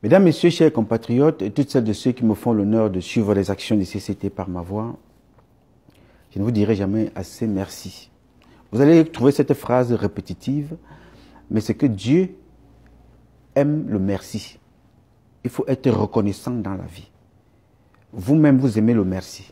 Mesdames, Messieurs, chers compatriotes, et toutes celles de ceux qui me font l'honneur de suivre les actions des CCT par ma voix, je ne vous dirai jamais assez merci. Vous allez trouver cette phrase répétitive, mais c'est que Dieu aime le merci. Il faut être reconnaissant dans la vie. Vous-même, vous aimez le merci.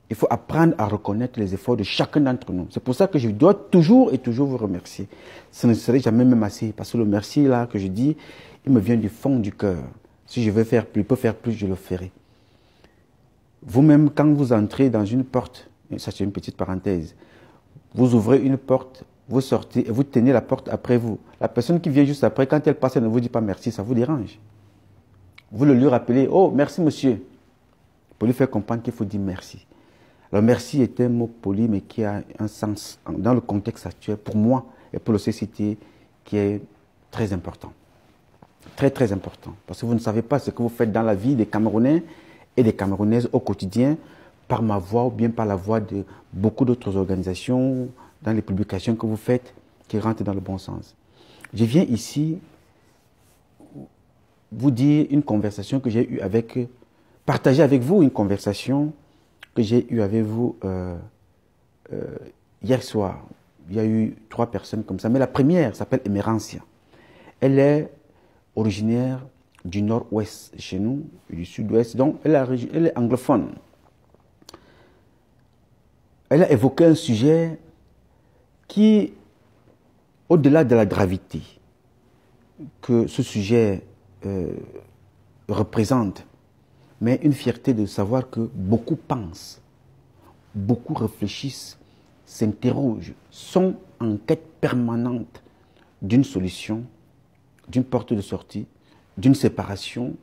Il faut apprendre à reconnaître les efforts de chacun d'entre nous. C'est pour ça que je dois toujours et toujours vous remercier. Ce ne serait jamais même assez, parce que le merci là que je dis, il me vient du fond du cœur. Si je veux faire plus, peux faire plus, je le ferai. Vous-même, quand vous entrez dans une porte, et ça c'est une petite parenthèse, vous ouvrez une porte, vous sortez et vous tenez la porte après vous. La personne qui vient juste après, quand elle passe, elle ne vous dit pas merci, ça vous dérange. Vous le lui rappelez, oh merci monsieur, pour lui faire comprendre qu'il faut dire merci. Alors merci est un mot poli, mais qui a un sens dans le contexte actuel, pour moi et pour le CCT, qui est très important. Très très important. Parce que vous ne savez pas ce que vous faites dans la vie des Camerounais et des Camerounaises au quotidien, par ma voix ou bien par la voix de beaucoup d'autres organisations, dans les publications que vous faites, qui rentrent dans le bon sens. Je viens ici vous dire une conversation que j'ai eue avec, partager avec vous une conversation que j'ai eue avec vous hier soir. Il y a eu 3 personnes comme ça, mais la première s'appelle Emerantia. Elle est originaire du nord-ouest chez nous, du sud-ouest, donc elle est anglophone. Elle a évoqué un sujet qui, au-delà de la gravité que ce sujet représente, mais une fierté de savoir que beaucoup pensent, beaucoup réfléchissent, s'interrogent, sont en quête permanente d'une solution, d'une porte de sortie, d'une séparation,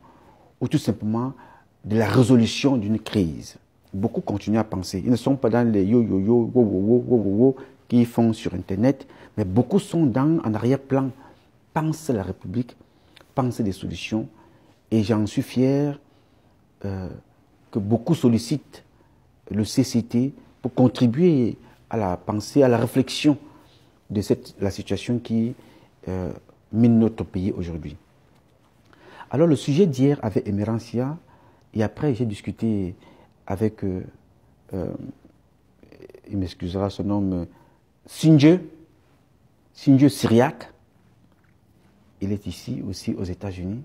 ou tout simplement de la résolution d'une crise. Beaucoup continuent à penser. Ils ne sont pas dans les yo-yo-yo, wo-wo-wo, qui font sur Internet, mais beaucoup sont en arrière-plan, pensent la République, pensent des solutions, et j'en suis fier que beaucoup sollicitent le CCT pour contribuer à la pensée, à la réflexion de la situation qui mine notre pays aujourd'hui. Alors le sujet d'hier avait Emerantia, et après j'ai discuté avec, il m'excusera son nom, Sinje Syriac. Il est ici aussi aux États-Unis.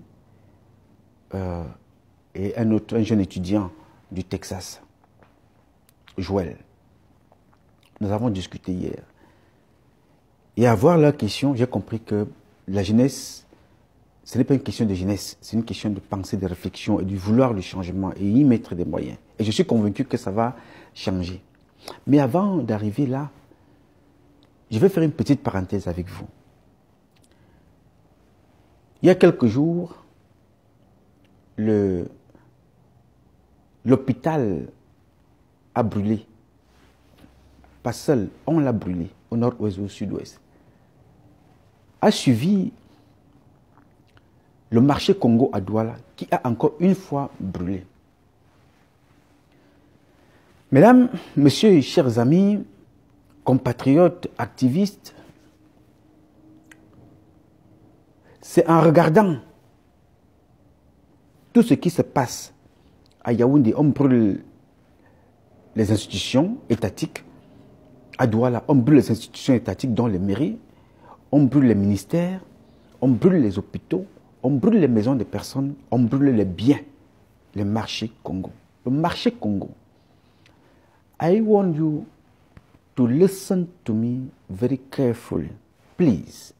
Et un jeune étudiant du Texas, Joël. Nous avons discuté hier. Et à voir leur question, j'ai compris que la jeunesse, ce n'est pas une question de jeunesse, c'est une question de pensée, de réflexion et de vouloir le changement et y mettre des moyens. Et je suis convaincu que ça va changer. Mais avant d'arriver là, je vais faire une petite parenthèse avec vous. Il y a quelques jours, l'hôpital a brûlé. Pas seul, on l'a brûlé, au nord-ouest, au sud-ouest. A suivi le marché Congo à Douala, qui a encore une fois brûlé. Mesdames, Messieurs, chers amis, compatriotes, activistes, c'est en regardant tout ce qui se passe à Yaoundé, on brûle les institutions étatiques. À Douala, on brûle les institutions étatiques, dont les mairies, on brûle les ministères, on brûle les hôpitaux, on brûle les maisons des personnes, on brûle les biens, le marché Congo. Le marché Congo. I want you to listen to me very carefully. Please.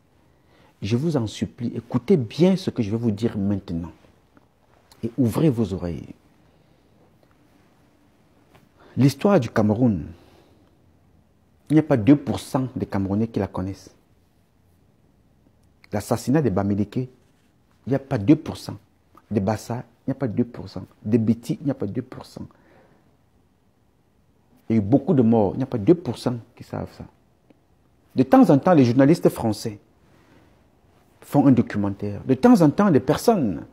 Je vous en supplie, écoutez bien ce que je vais vous dire maintenant. Et ouvrez vos oreilles. L'histoire du Cameroun, il n'y a pas 2% des Camerounais qui la connaissent. L'assassinat de Bamileke, il n'y a pas 2%. De Bassa, il n'y a pas 2%. De Béti, il n'y a pas 2%. Il y a eu beaucoup de morts, il n'y a pas 2% qui savent ça. De temps en temps, les journalistes français font un documentaire. De temps en temps, des personnes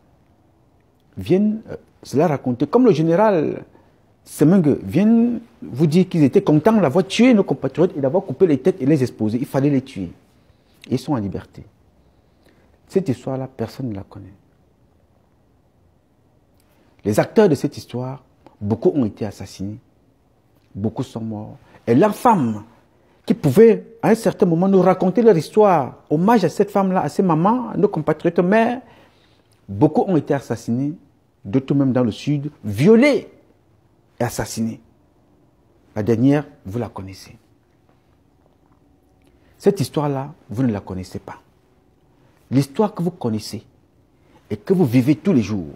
viennent cela raconter. Comme le général Semengue viennent vous dire qu'ils étaient contents d'avoir tué nos compatriotes et d'avoir coupé les têtes et les exposé. Il fallait les tuer. Et ils sont en liberté. Cette histoire-là, personne ne la connaît. Les acteurs de cette histoire, beaucoup ont été assassinés. Beaucoup sont morts. Et leurs femmes, qui pouvaient à un certain moment nous raconter leur histoire, hommage à cette femme-là, à ces mamans, à nos compatriotes mères, beaucoup ont été assassinés, d'autres même dans le sud, violés et assassinés. La dernière, vous la connaissez. Cette histoire-là, vous ne la connaissez pas. L'histoire que vous connaissez et que vous vivez tous les jours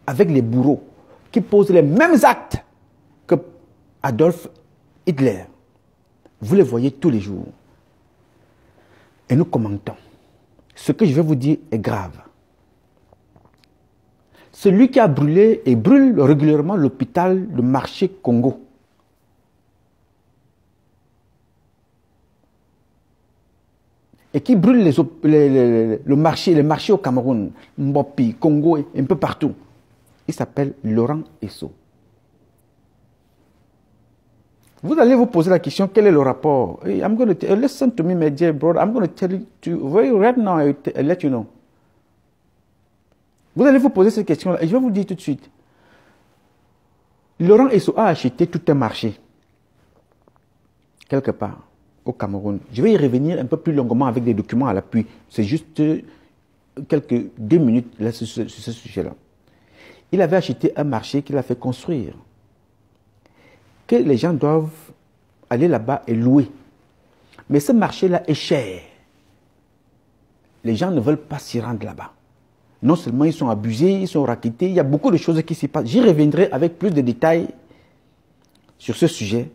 avec les bourreaux qui posent les mêmes actes que Adolf Hitler, vous les voyez tous les jours. Et nous commentons. Ce que je vais vous dire est grave. Celui qui a brûlé et brûle régulièrement l'hôpital de Marché Congo, et qui brûle les marchés au Cameroun, Mbopi, Congo et un peu partout. Il s'appelle Laurent Esso. Vous allez vous poser la question, quel est le rapport? I'm going to listen to me, my dear brother. I'm going to tell you right now, I'll let you know. Vous allez vous poser cette question-là et je vais vous dire tout de suite. Laurent Esso a acheté tout un marché, quelque part, au Cameroun. Je vais y revenir un peu plus longuement avec des documents à l'appui. C'est juste quelques 2 minutes là, sur ce sujet-là. Il avait acheté un marché qu'il a fait construire, que les gens doivent aller là-bas et louer. Mais ce marché-là est cher. Les gens ne veulent pas s'y rendre là-bas. Non seulement ils sont abusés, ils sont raquettés, il y a beaucoup de choses qui s'y passent. J'y reviendrai avec plus de détails sur ce sujet,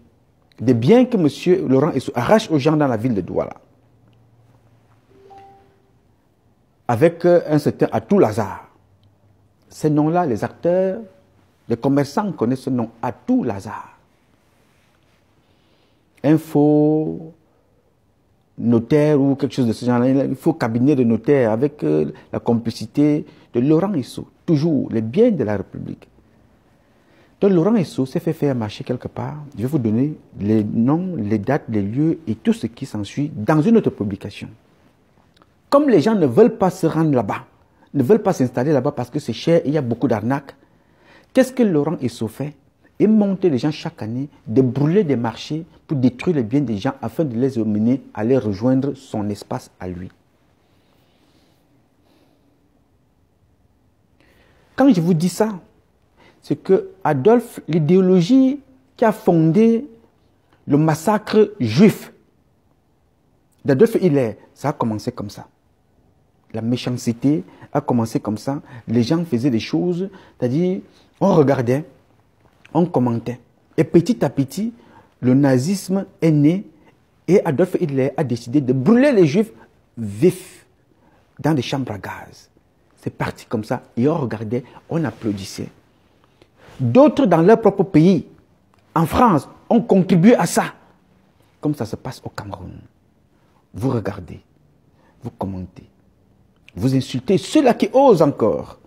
des biens que M. Laurent Esso arrache aux gens dans la ville de Douala. Avec un certain Atou Lazare. Ces noms-là, les acteurs, les commerçants connaissent ce nom, Atou Lazare. Un faux notaire ou quelque chose de ce genre-là, il faut cabinet de notaire avec la complicité de Laurent Esso. Toujours les biens de la République. Donc Laurent Esso s'est fait faire marcher quelque part. Je vais vous donner les noms, les dates, les lieux et tout ce qui s'ensuit dans une autre publication. Comme les gens ne veulent pas se rendre là-bas, ne veulent pas s'installer là-bas parce que c'est cher et il y a beaucoup d'arnaques, qu'est-ce que Laurent Esso fait? Il monte les gens chaque année de brûler des marchés pour détruire les biens des gens afin de les amener à les rejoindre son espace à lui. Quand je vous dis ça, c'est que Adolphe, l'idéologie qui a fondé le massacre juif d'Adolf Hitler, ça a commencé comme ça. La méchanceté a commencé comme ça. Les gens faisaient des choses, c'est-à-dire, on regardait, on commentait. Et petit à petit, le nazisme est né et Adolf Hitler a décidé de brûler les juifs vifs dans des chambres à gaz. C'est parti comme ça. Et on regardait, on applaudissait. D'autres dans leur propre pays, en France, ont contribué à ça. Comme ça se passe au Cameroun. Vous regardez, vous commentez, vous insultez ceux-là qui osent encore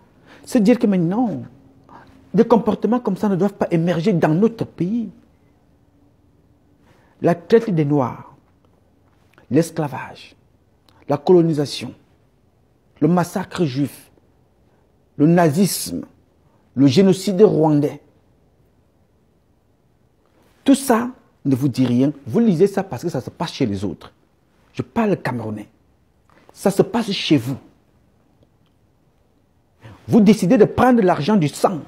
se dire que maintenant, des comportements comme ça ne doivent pas émerger dans notre pays. La traite des Noirs, l'esclavage, la colonisation, le massacre juif, le nazisme, le génocide rwandais. Tout ça ne vous dit rien. Vous lisez ça parce que ça se passe chez les autres. Je parle camerounais. Ça se passe chez vous. Vous décidez de prendre l'argent du sang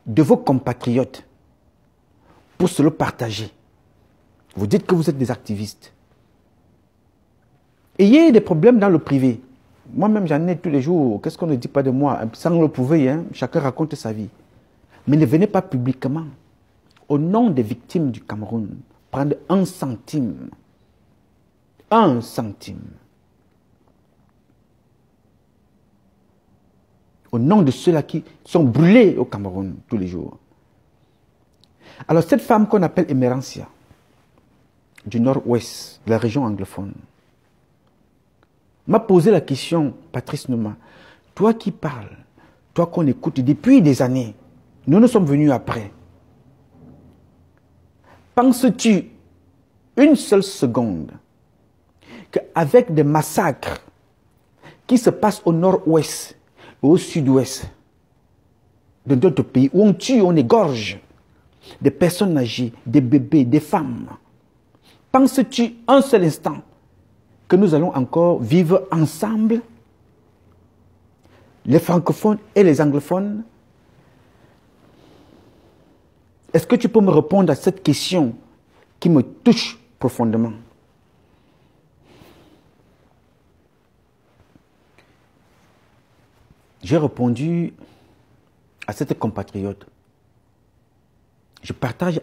de vos compatriotes pour se le partager. Vous dites que vous êtes des activistes. Ayez des problèmes dans le privé. Moi-même, j'en ai tous les jours. Qu'est-ce qu'on ne dit pas de moi? Sans le prouver, hein? Chacun raconte sa vie. Mais ne venez pas publiquement, au nom des victimes du Cameroun, prendre 1 centime. 1 centime. Au nom de ceux-là qui sont brûlés au Cameroun tous les jours. Alors cette femme qu'on appelle Emerencia, du nord-ouest, de la région anglophone, m'a posé la question, Patrice Nouma, toi qui parles, toi qu'on écoute depuis des années, nous sommes venus après. Penses-tu une seule seconde qu'avec des massacres qui se passent au nord-ouest et au sud-ouest, de d'autres pays où on tue, on égorge des personnes âgées, des bébés, des femmes. Penses-tu un seul instant que nous allons encore vivre ensemble, les francophones et les anglophones? Est-ce que tu peux me répondre à cette question qui me touche profondément? J'ai répondu à cette compatriote. Je partage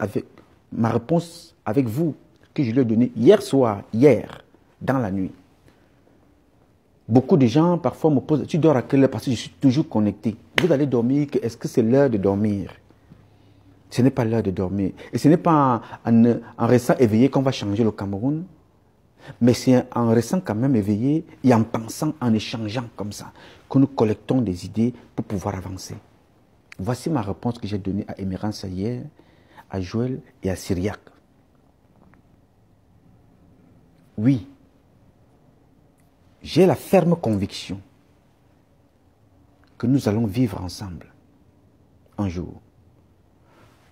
ma réponse avec vous, que je lui ai donnée hier soir, dans la nuit. Beaucoup de gens parfois me posent, tu dors à quelle heure? Parce que je suis toujours connecté. Vous allez dormir, est-ce que c'est l'heure de dormir? Ce n'est pas l'heure de dormir. Et ce n'est pas en restant éveillé qu'on va changer le Cameroun, mais c'est en restant quand même éveillé et en pensant, en échangeant comme ça, que nous collectons des idées pour pouvoir avancer. Voici ma réponse que j'ai donnée à Emerance hier, à Joël et à Syriac. Oui, j'ai la ferme conviction que nous allons vivre ensemble un jour.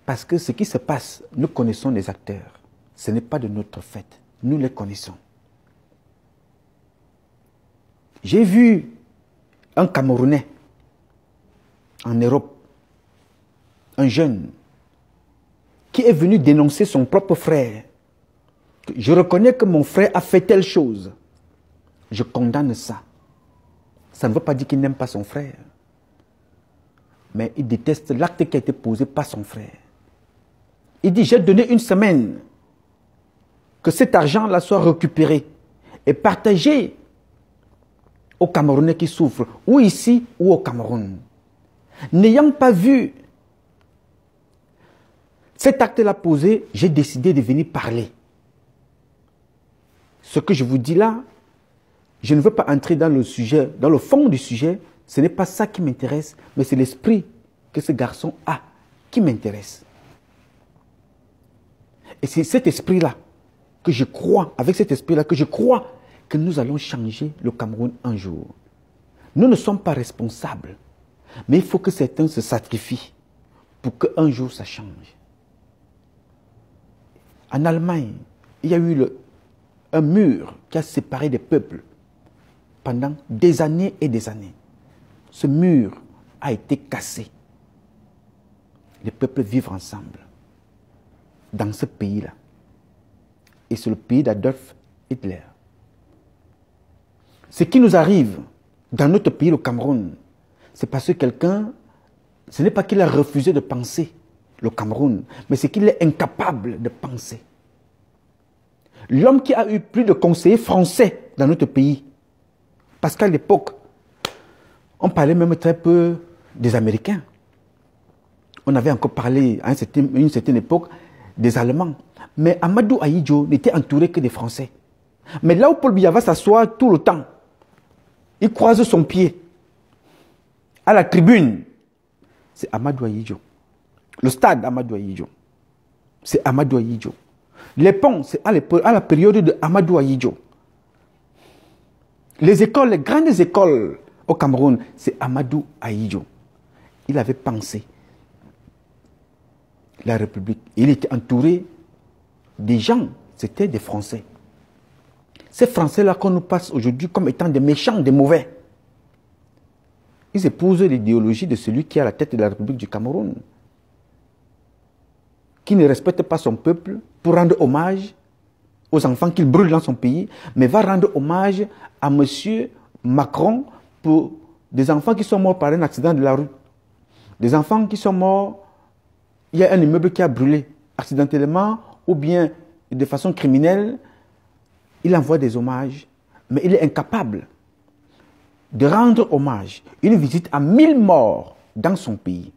Parce que ce qui se passe, nous connaissons les acteurs. Ce n'est pas de notre fait. Nous les connaissons. J'ai vu un Camerounais en Europe, un jeune, qui est venu dénoncer son propre frère. Je reconnais que mon frère a fait telle chose. Je condamne ça. Ça ne veut pas dire qu'il n'aime pas son frère. Mais il déteste l'acte qui a été posé par son frère. Il dit, j'ai donné une semaine que cet argent-là soit récupéré et partagé aux Camerounais qui souffrent, ou ici ou au Cameroun. N'ayant pas vu cet acte-là posé, j'ai décidé de venir parler. Ce que je vous dis là, je ne veux pas entrer dans le sujet, dans le fond du sujet. Ce n'est pas ça qui m'intéresse, mais c'est l'esprit que ce garçon a qui m'intéresse. Et c'est cet esprit-là que je crois, avec cet esprit-là que je crois que nous allons changer le Cameroun un jour. Nous ne sommes pas responsables, mais il faut que certains se sacrifient pour qu'un jour ça change. En Allemagne, il y a eu un mur qui a séparé des peuples pendant des années et des années. Ce mur a été cassé. Les peuples vivent ensemble dans ce pays-là. Et c'est le pays d'Adolf Hitler. Ce qui nous arrive dans notre pays, le Cameroun, c'est parce que quelqu'un, ce n'est pas qu'il a refusé de penser le Cameroun, mais c'est qu'il est incapable de penser. L'homme qui a eu plus de conseillers français dans notre pays, parce qu'à l'époque, on parlait même très peu des Américains. On avait encore parlé à une certaine époque des Allemands. Mais Amadou Ahidjo n'était entouré que des Français. Mais là où Paul Biya va s'asseoir tout le temps, il croise son pied à la tribune. C'est Amadou Ahidjo. Le stade Amadou Ahidjo. C'est Amadou Ahidjo. Les ponts, c'est à la période de Amadou Ahidjo. Les écoles, les grandes écoles au Cameroun, c'est Amadou Ahidjo. Il avait pensé la République. Il était entouré des gens, c'était des Français. Ces Français-là qu'on nous passe aujourd'hui comme étant des méchants, des mauvais. Ils épousent l'idéologie de celui qui est à la tête de la République du Cameroun, qui ne respecte pas son peuple pour rendre hommage aux enfants qu'il brûle dans son pays, mais va rendre hommage à M. Macron pour des enfants qui sont morts par un accident de la rue. Des enfants qui sont morts, il y a un immeuble qui a brûlé accidentellement ou bien de façon criminelle. Il envoie des hommages, mais il est incapable de rendre hommage. Une visite à 1000 morts dans son pays.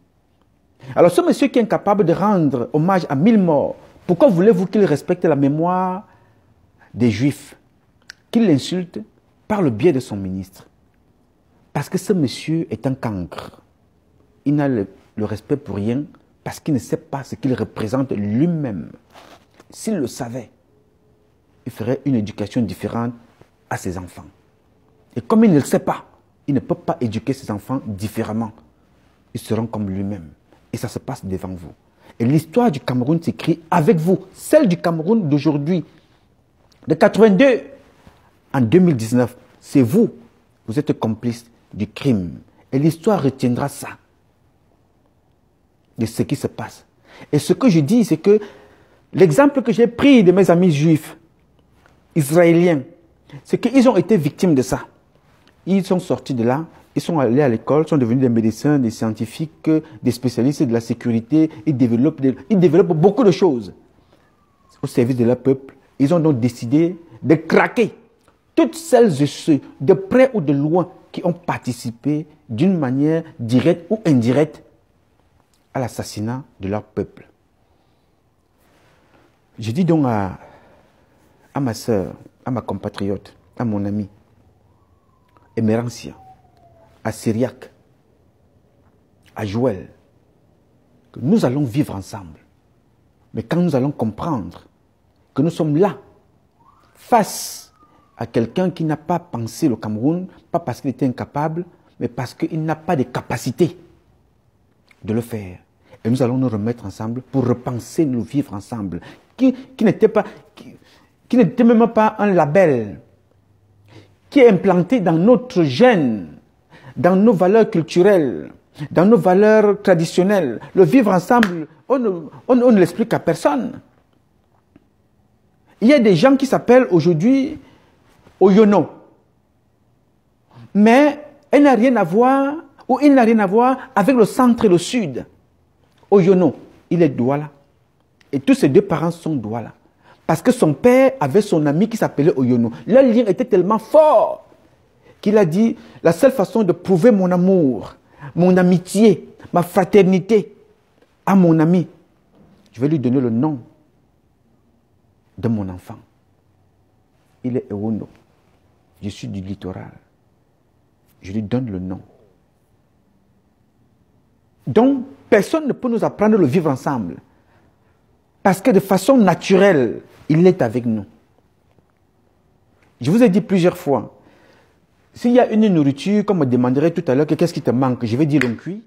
Alors ce monsieur qui est incapable de rendre hommage à 1000 morts, pourquoi voulez-vous qu'il respecte la mémoire des Juifs, qu'il l'insulte par le biais de son ministre? Parce que ce monsieur est un cancre. Il n'a le respect pour rien parce qu'il ne sait pas ce qu'il représente lui-même. S'il le savait, il ferait une éducation différente à ses enfants. Et comme il ne le sait pas, il ne peut pas éduquer ses enfants différemment. ils seront comme lui-même. Et ça se passe devant vous. Et l'histoire du Cameroun s'écrit avec vous. Celle du Cameroun d'aujourd'hui, de 82 en 2019. C'est vous. Vous êtes complice du crime. Et l'histoire retiendra ça. De ce qui se passe. Et ce que je dis, c'est que l'exemple que j'ai pris de mes amis juifs, israéliens, c'est qu'ils ont été victimes de ça. Ils sont sortis de là, ils sont allés à l'école, sont devenus des médecins, des scientifiques, des spécialistes de la sécurité. Ils développent beaucoup de choses au service de leur peuple. Ils ont donc décidé de craquer toutes celles et ceux, de près ou de loin, qui ont participé d'une manière directe ou indirecte à l'assassinat de leur peuple. Je dis donc à ma sœur, à ma compatriote, à mon ami, Emerantia, à Syriac, à Joël, que nous allons vivre ensemble. Mais quand nous allons comprendre que nous sommes là, face à quelqu'un qui n'a pas pensé le Cameroun, pas parce qu'il était incapable, mais parce qu'il n'a pas de capacité de le faire. Et nous allons nous remettre ensemble pour repenser nos vivre ensemble, qui n'était même pas un label, qui est implanté dans notre gène, dans nos valeurs culturelles, dans nos valeurs traditionnelles. Le vivre ensemble, on ne l'explique à personne. Il y a des gens qui s'appellent aujourd'hui Oyono. Mais elle n'a rien à voir, ou il n'a rien à voir avec le centre et le sud. Oyono, il est Douala. Et tous ses deux parents sont Douala. Parce que son père avait son ami qui s'appelait Oyono. Leur lien était tellement fort qu'il a dit, la seule façon de prouver mon amour, mon amitié, ma fraternité à mon ami, je vais lui donner le nom de mon enfant. Il est Ewono. Je suis du littoral. Je lui donne le nom. Donc, personne ne peut nous apprendre le vivre ensemble. Parce que de façon naturelle, il est avec nous. Je vous ai dit plusieurs fois, s'il y a une nourriture, comme on me demanderait tout à l'heure, qu'est-ce qui te manque, je vais dire le cuit.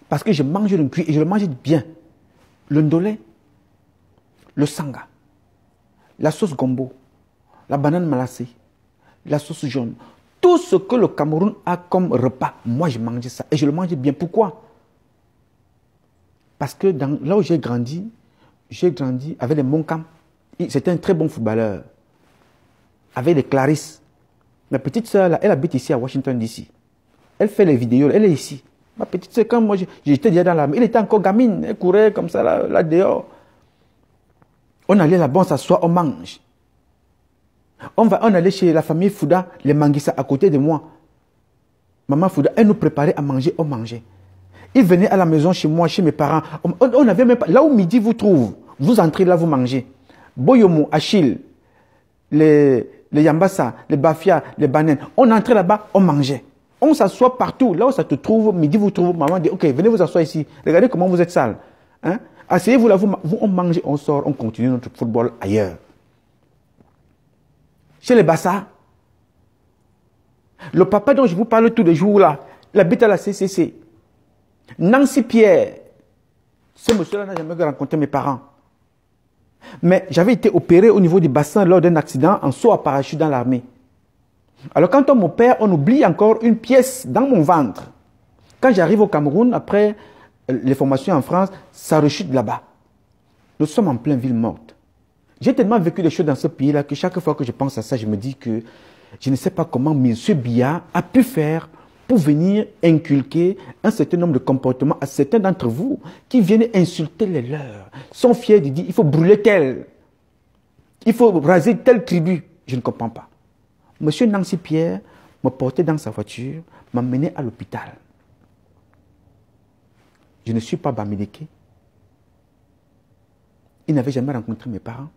Parce que je mange le cuit et je le mange bien. Le ndolé, le sanga, la sauce gombo, la banane malassée, la sauce jaune. Tout ce que le Cameroun a comme repas, moi je mange ça et je le mange bien. Pourquoi? Parce que là où j'ai grandi avec les Moncam. C'était un très bon footballeur. Avec les Clarisse. Ma petite soeur, là, elle habite ici à Washington, D.C. Elle fait les vidéos, elle est ici. Ma petite soeur, quand moi j'étais déjà dans l'armée, elle était encore gamine, elle courait comme ça, là dehors. On allait là-bas, on s'assoit, on mange. On allait chez la famille Fouda, les Manguissa, à côté de moi. Maman Fouda, elle nous préparait à manger, on mangeait. Ils venaient à la maison chez moi, chez mes parents. On avait même pas, là où midi vous trouve, vous entrez là, vous mangez. Boyomo, Achille, les Yambassa, les Bafia, les Banen, on entrait là-bas, on mangeait. On s'assoit partout. Là où ça te trouve, midi vous trouve, maman dit, ok, venez vous asseoir ici. Regardez comment vous êtes sale. Hein? Asseyez-vous là, on mange, on sort, on continue notre football ailleurs. Chez les Bassa, le papa dont je vous parle tous les jours là, il habite à la CCC. Nancy Pierre, ce monsieur-là n'a jamais rencontré mes parents. Mais j'avais été opéré au niveau du bassin lors d'un accident en saut à parachute dans l'armée. Alors quand on m'opère, on oublie encore une pièce dans mon ventre. Quand j'arrive au Cameroun, après les formations en France, ça rechute là-bas. Nous sommes en pleine ville morte. J'ai tellement vécu des choses dans ce pays-là que chaque fois que je pense à ça, je me dis que je ne sais pas comment M. Biya a pu faire pour venir inculquer un certain nombre de comportements à certains d'entre vous qui viennent insulter les leurs, sont fiers de dire il faut brûler tel, il faut raser telle tribu. Je ne comprends pas. Monsieur Nancy Pierre me portait dans sa voiture, m'a mené à l'hôpital. Je ne suis pas Bamileke. Il n'avait jamais rencontré mes parents.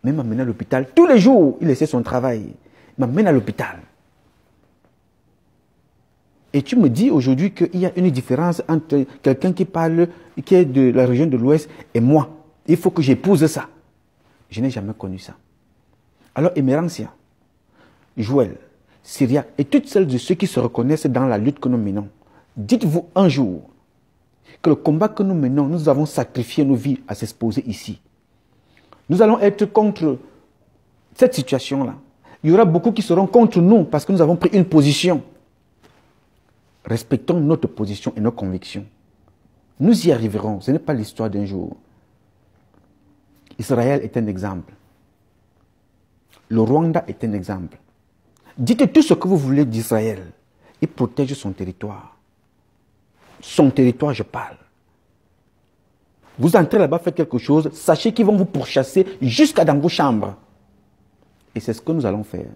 Mais il m'a mené à l'hôpital. Tous les jours, il laissait son travail. Il m'amène à l'hôpital. Et tu me dis aujourd'hui qu'il y a une différence entre quelqu'un qui parle, qui est de la région de l'Ouest et moi. Il faut que j'épouse ça. Je n'ai jamais connu ça. Alors, Emerantia, Joël, Syriac et toutes celles et ceux qui se reconnaissent dans la lutte que nous menons, Dites-vous un jour que le combat que nous menons, nous avons sacrifié nos vies à s'exposer ici. Nous allons être contre cette situation-là. Il y aura beaucoup qui seront contre nous parce que nous avons pris une position. Respectons notre position et nos convictions. Nous y arriverons. Ce n'est pas l'histoire d'un jour. Israël est un exemple. Le Rwanda est un exemple. Dites tout ce que vous voulez d'Israël. Il protège son territoire. Son territoire, je parle. Vous entrez là-bas, faites quelque chose, sachez qu'ils vont vous pourchasser jusqu'à dans vos chambres. Et c'est ce que nous allons faire.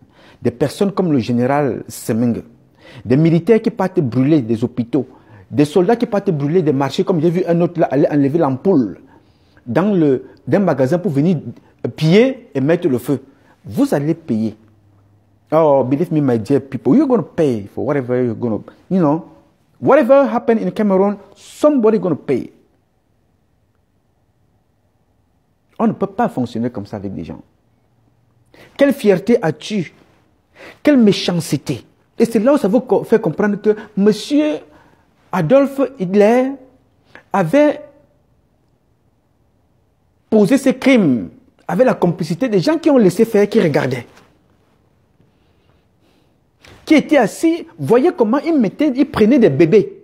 Des personnes comme le général Semeng, des militaires qui partent brûler des hôpitaux, des soldats qui partent brûler des marchés, comme j'ai vu un autre là aller enlever l'ampoule d'un magasin pour venir piller et mettre le feu. Vous allez payer. Oh, believe me, my dear people, you're going to pay for whatever you're going to, you know, whatever happened in Cameroon, somebody going to pay. On ne peut pas fonctionner comme ça avec des gens. Quelle fierté as-tu? Quelle méchanceté? Et c'est là où ça vous fait comprendre que M. Adolf Hitler avait posé ses crimes avec la complicité des gens qui ont laissé faire, qui regardaient. Qui étaient assis, voyaient comment ils prenaient des bébés.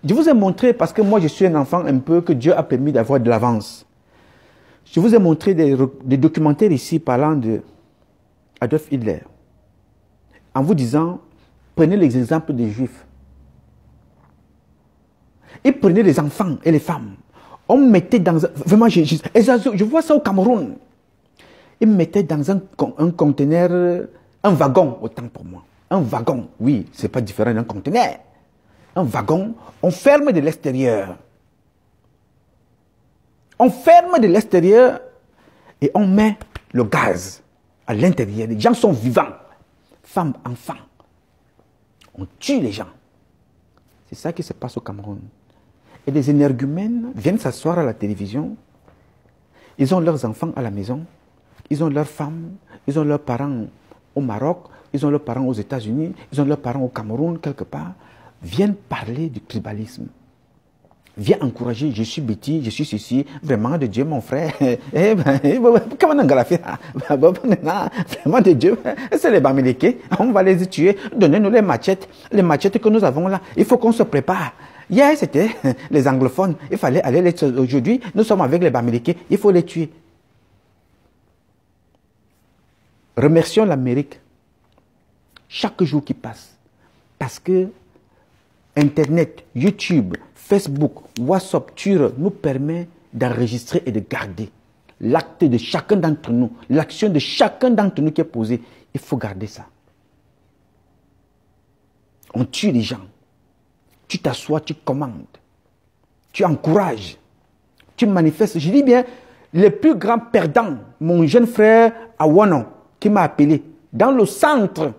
Je vous ai montré, parce que moi je suis un enfant un peu, que Dieu a permis d'avoir de l'avance. Je vous ai montré des documentaires ici parlant de Adolf Hitler. En vous disant, prenez les exemples des Juifs. Ils prenaient les enfants et les femmes. On mettait dans un... Vraiment, je vois ça au Cameroun. Ils mettaient dans un conteneur, un wagon, autant pour moi. Un wagon, oui, c'est pas différent d'un conteneur. Un wagon, on ferme de l'extérieur. On ferme de l'extérieur et on met le gaz à l'intérieur. Les gens sont vivants. Femmes, enfants. On tue les gens. C'est ça qui se passe au Cameroun. Et les énergumènes viennent s'asseoir à la télévision. Ils ont leurs enfants à la maison. Ils ont leurs femmes. Ils ont leurs parents au Maroc. Ils ont leurs parents aux États-Unis. Ils ont leurs parents au Cameroun, quelque part. Viennent parler du tribalisme. Viens encourager, je suis Betty, je suis ceci, vraiment de Dieu mon frère. Comment on a fait? Vraiment de Dieu, c'est les Bamileke, on va les tuer, donnez-nous les machettes que nous avons là, il faut qu'on se prépare. Hier c'était les anglophones, il fallait aller les tuer. Aujourd'hui, nous sommes avec les Bamileke, il faut les tuer. Remercions l'Amérique chaque jour qui passe, parce que Internet, YouTube, Facebook, WhatsApp, Twitter nous permet d'enregistrer et de garder l'acte de chacun d'entre nous, l'action de chacun d'entre nous qui est posée. Il faut garder ça. On tue les gens. Tu t'assois, tu commandes. Tu encourages. Tu manifestes. Je dis bien, les plus grands perdants, mon jeune frère Awano, qui m'a appelé, dans le centre.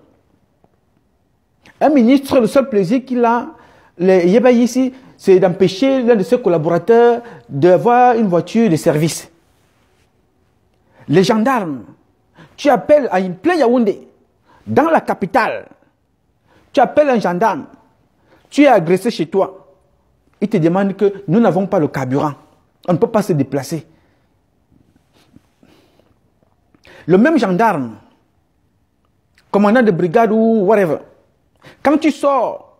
Un ministre, le seul plaisir qu'il a, les Yébaï ici, c'est d'empêcher l'un de ses collaborateurs d'avoir une voiture de service. Les gendarmes, tu appelles à une plein Yaoundé, dans la capitale, tu appelles un gendarme, tu es agressé chez toi, il te demande que nous n'avons pas le carburant, on ne peut pas se déplacer. Le même gendarme, commandant de brigade ou whatever, quand tu sors,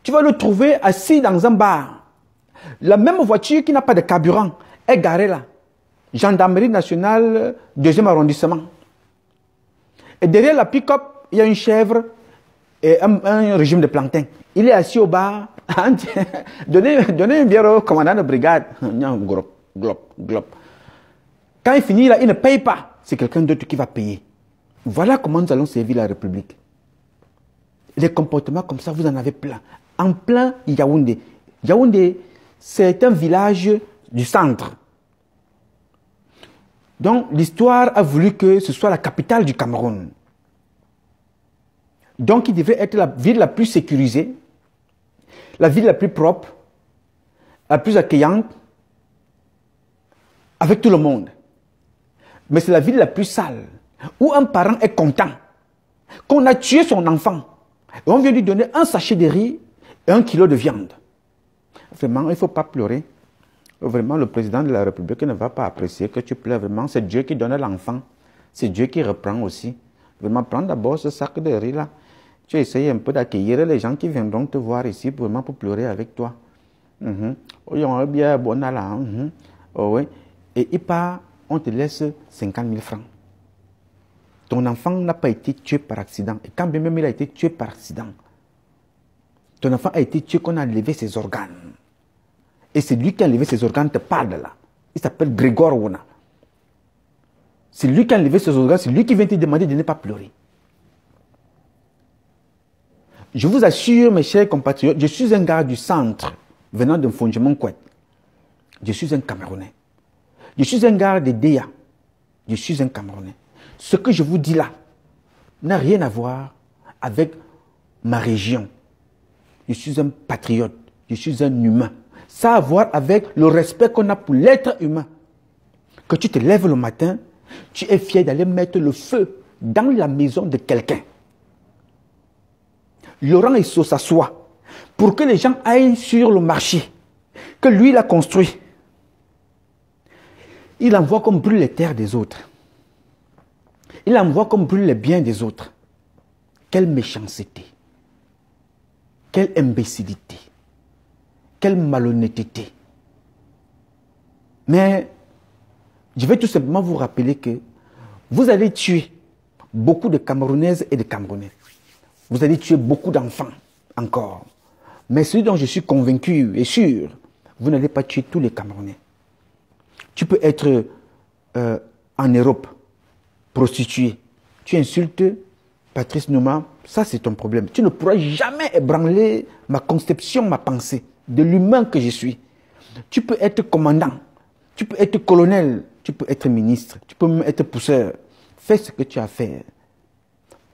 tu vas le trouver assis dans un bar. La même voiture qui n'a pas de carburant est garée là. Gendarmerie nationale, 2e arrondissement. Et derrière la pick-up, il y a une chèvre et un régime de plantain. Il est assis au bar. Donnez une bière au commandant de brigade. Quand il finit là, il ne paye pas. C'est quelqu'un d'autre qui va payer. Voilà comment nous allons servir la République. Les comportements comme ça, vous en avez plein. En plein Yaoundé. Yaoundé, c'est un village du centre. Donc, l'histoire a voulu que ce soit la capitale du Cameroun. Donc, il devrait être la ville la plus sécurisée, la ville la plus propre, la plus accueillante, avec tout le monde. Mais c'est la ville la plus sale, où un parent est content qu'on a tué son enfant. Et on vient lui donner un sachet de riz 1 kilo de viande. Vraiment, il ne faut pas pleurer. Vraiment, le président de la République ne va pas apprécier que tu pleures. Vraiment, c'est Dieu qui donne l'enfant. C'est Dieu qui reprend aussi. Vraiment, prends d'abord ce sac de riz là. Tu essayes un peu d'accueillir les gens qui viendront te voir ici vraiment pour pleurer avec toi. Oh, oui. Et il part, on te laisse 50 000 francs. Ton enfant n'a pas été tué par accident. Et quand bien même il a été tué par accident, ton enfant a été tué qu'on a enlevé ses organes. Et c'est lui qui a enlevé ses organes, te parle là. Il s'appelle Grégoire Wona. C'est lui qui a enlevé ses organes, c'est lui qui vient te demander de ne pas pleurer. Je vous assure, mes chers compatriotes, je suis un gars du centre, venant de Fondjemon-Kouet. Je suis un Camerounais. Je suis un gars de Déa. Je suis un Camerounais. Ce que je vous dis là n'a rien à voir avec ma région. Je suis un patriote. Je suis un humain. Ça a à voir avec le respect qu'on a pour l'être humain. Que tu te lèves le matin, tu es fier d'aller mettre le feu dans la maison de quelqu'un. Laurent Esso s'assoit pour que les gens aillent sur le marché que lui il a construit. Il envoie comme brûle les terres des autres. Il envoie comme brûle les biens des autres. Quelle méchanceté. Quelle imbécilité. Quelle malhonnêteté. Mais je vais tout simplement vous rappeler que vous allez tuer beaucoup de Camerounaises et de Camerounais. Vous allez tuer beaucoup d'enfants encore. Mais celui dont je suis convaincu et sûr, vous n'allez pas tuer tous les Camerounais. Tu peux être en Europe, prostitué. Tu insultes Patrice Nouma, ça c'est ton problème. Tu ne pourras jamais ébranler ma conception, ma pensée, de l'humain que je suis. Tu peux être commandant, tu peux être colonel, tu peux être ministre, tu peux même être pousseur. Fais ce que tu as à faire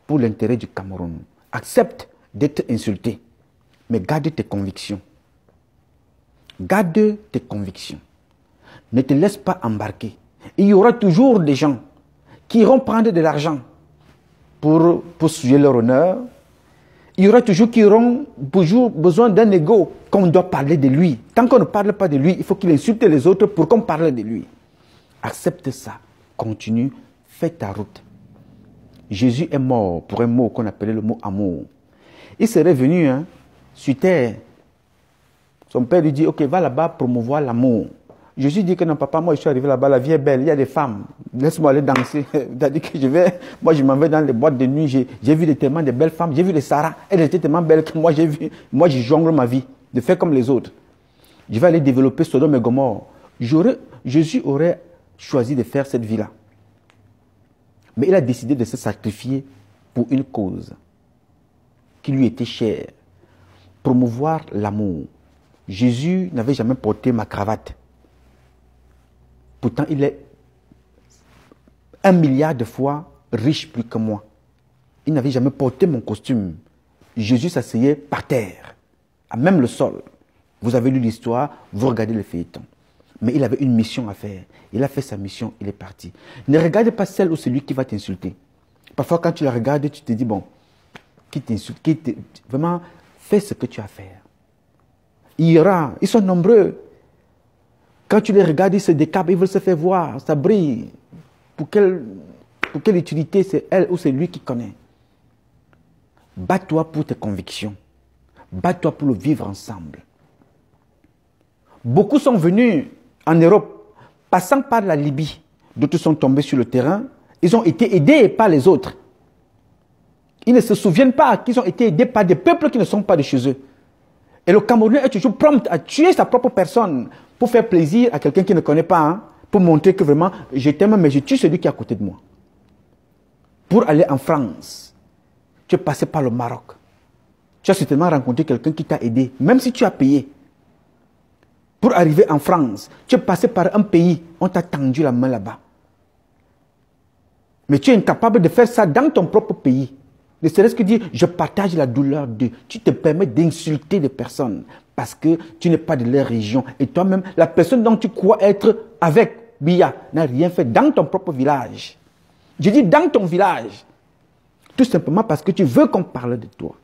pour l'intérêt du Cameroun. Accepte d'être insulté, mais garde tes convictions. Garde tes convictions. Ne te laisse pas embarquer. Il y aura toujours des gens qui iront prendre de l'argent pour souiller leur honneur. Il y aura toujours qui auront besoin d'un ego qu'on doit parler de lui. Tant qu'on ne parle pas de lui, il faut qu'il insulte les autres pour qu'on parle de lui. Accepte ça. Continue. Fais ta route. Jésus est mort pour un mot qu'on appelait le mot amour. Il serait venu sur terre. Son père lui dit, ok, va là-bas promouvoir l'amour. Jésus dit que non, papa, moi je suis arrivé là-bas, la vie est belle, il y a des femmes, laisse-moi aller danser. C'est-à-dire que je m'en vais dans les boîtes de nuit, j'ai vu tellement de belles femmes, j'ai vu les Sarah, elles étaient tellement belles que moi je jongle ma vie, de faire comme les autres. Je vais aller développer Sodome et Gomorrhe. Jésus aurait choisi de faire cette vie-là. Mais il a décidé de se sacrifier pour une cause qui lui était chère. Promouvoir l'amour. Jésus n'avait jamais porté ma cravate. Pourtant, il est 1 milliard de fois riche plus que moi. Il n'avait jamais porté mon costume. Jésus s'asseyait par terre, à même le sol. Vous avez lu l'histoire, vous regardez le feuilleton. Mais il avait une mission à faire. Il a fait sa mission, il est parti. Ne regarde pas celle ou celui qui va t'insulter. Parfois, quand tu la regardes, tu te dis, bon, qui t'insulte, vraiment, fais ce que tu as à faire. Ils sont nombreux. Quand tu les regardes, ils se décapent, ils veulent se faire voir, ça brille. Pour quelle utilité c'est elle ou c'est lui qui connaît? Bats-toi pour tes convictions. Bats-toi pour le vivre ensemble. Beaucoup sont venus en Europe, passant par la Libye. D'autres sont tombés sur le terrain. Ils ont été aidés par les autres. Ils ne se souviennent pas qu'ils ont été aidés par des peuples qui ne sont pas de chez eux. Et le Camerounais est toujours prompt à tuer sa propre personne pour faire plaisir à quelqu'un qui ne connaît pas, pour montrer que vraiment, je t'aime, mais je tue celui qui est à côté de moi. Pour aller en France, tu es passé par le Maroc. Tu as certainement rencontré quelqu'un qui t'a aidé, même si tu as payé. Pour arriver en France, tu es passé par un pays, on t'a tendu la main là-bas. Mais tu es incapable de faire ça dans ton propre pays. Ne serait-ce que dire, je partage la douleur d'eux. Tu te permets d'insulter des personnes parce que tu n'es pas de leur région. Et toi-même, la personne dont tu crois être avec Biya n'a rien fait dans ton propre village. Je dis dans ton village. Tout simplement parce que tu veux qu'on parle de toi.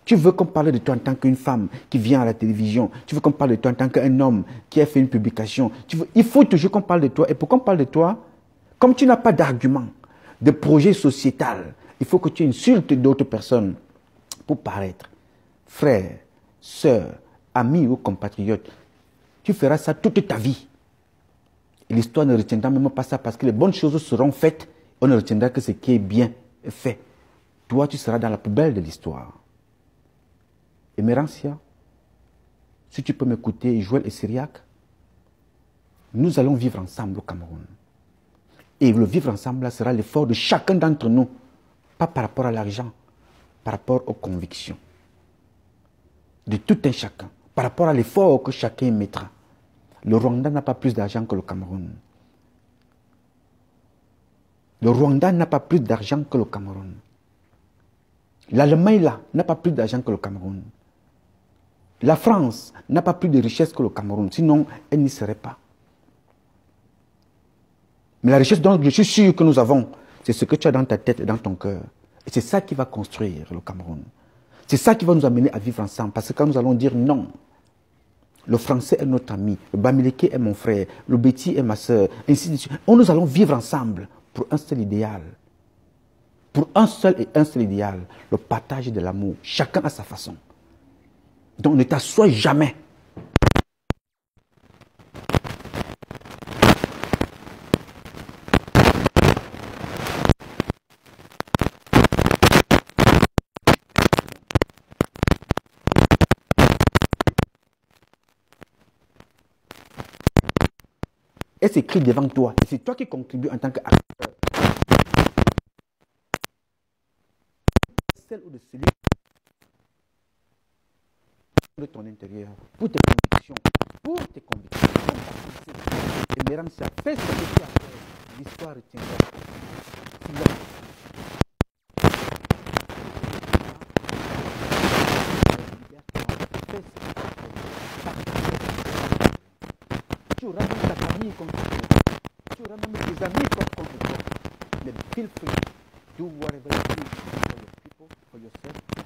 Tu veux qu'on parle de toi en tant qu'une femme qui vient à la télévision. Tu veux qu'on parle de toi en tant qu'un homme qui a fait une publication. Il faut toujours qu'on parle de toi. Et pour qu'on parle de toi, comme tu n'as pas d'argument, de projet sociétal, il faut que tu insultes d'autres personnes pour paraître. Frère, sœur, ami ou compatriote, tu feras ça toute ta vie. Et l'histoire ne retiendra même pas ça parce que les bonnes choses seront faites. On ne retiendra que ce qui est bien fait. Toi, tu seras dans la poubelle de l'histoire. Et Mérancia, si tu peux m'écouter, Joël et Syriac, nous allons vivre ensemble au Cameroun. Et le vivre ensemble là, sera l'effort de chacun d'entre nous. Pas par rapport à l'argent, par rapport aux convictions. De tout un chacun. Par rapport à l'effort que chacun mettra. Le Rwanda n'a pas plus d'argent que le Cameroun. Le Rwanda n'a pas plus d'argent que le Cameroun. L'Allemagne là n'a pas plus d'argent que le Cameroun. La France n'a pas plus de richesse que le Cameroun, sinon elle n'y serait pas. Mais la richesse dont je suis sûr que nous avons, c'est ce que tu as dans ta tête et dans ton cœur. Et c'est ça qui va construire le Cameroun. C'est ça qui va nous amener à vivre ensemble. Parce que quand nous allons dire non, le français est notre ami, le bamileke est mon frère, le béti est ma soeur, ainsi de suite. Nous allons vivre ensemble pour un seul idéal. Pour un seul et un seul idéal, le partage de l'amour, chacun à sa façon. Donc ne t'assois jamais. Et c'est écrit devant toi. Et c'est toi qui contribues en tant qu'acteur. Celle ou de celui de ton intérieur, pour tes convictions, pour ta pensée. Et Mérancia, fais ce que tu as fait. L'histoire retiendra. Tu auras même ta famille contre toi. Tu auras même tes amis contre toi. Mais feel free. Do whatever you do for your people, for yourself.